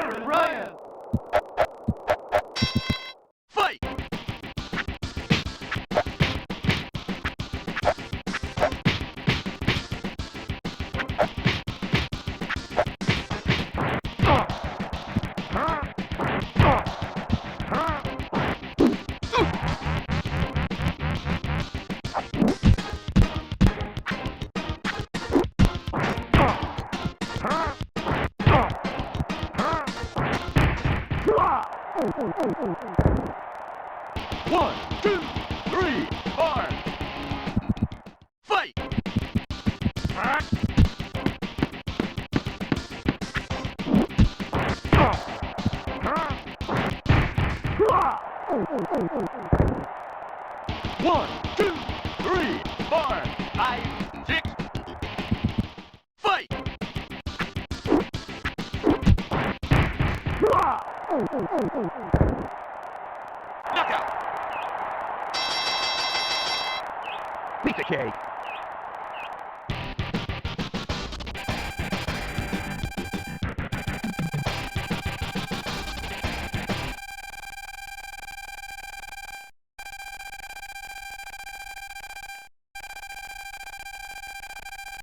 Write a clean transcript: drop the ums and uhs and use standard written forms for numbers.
Aran Ryan. Fight! One, two, three, four. Fight! One, two, three, four, five, six. Fight! Knockout! Piece of cake.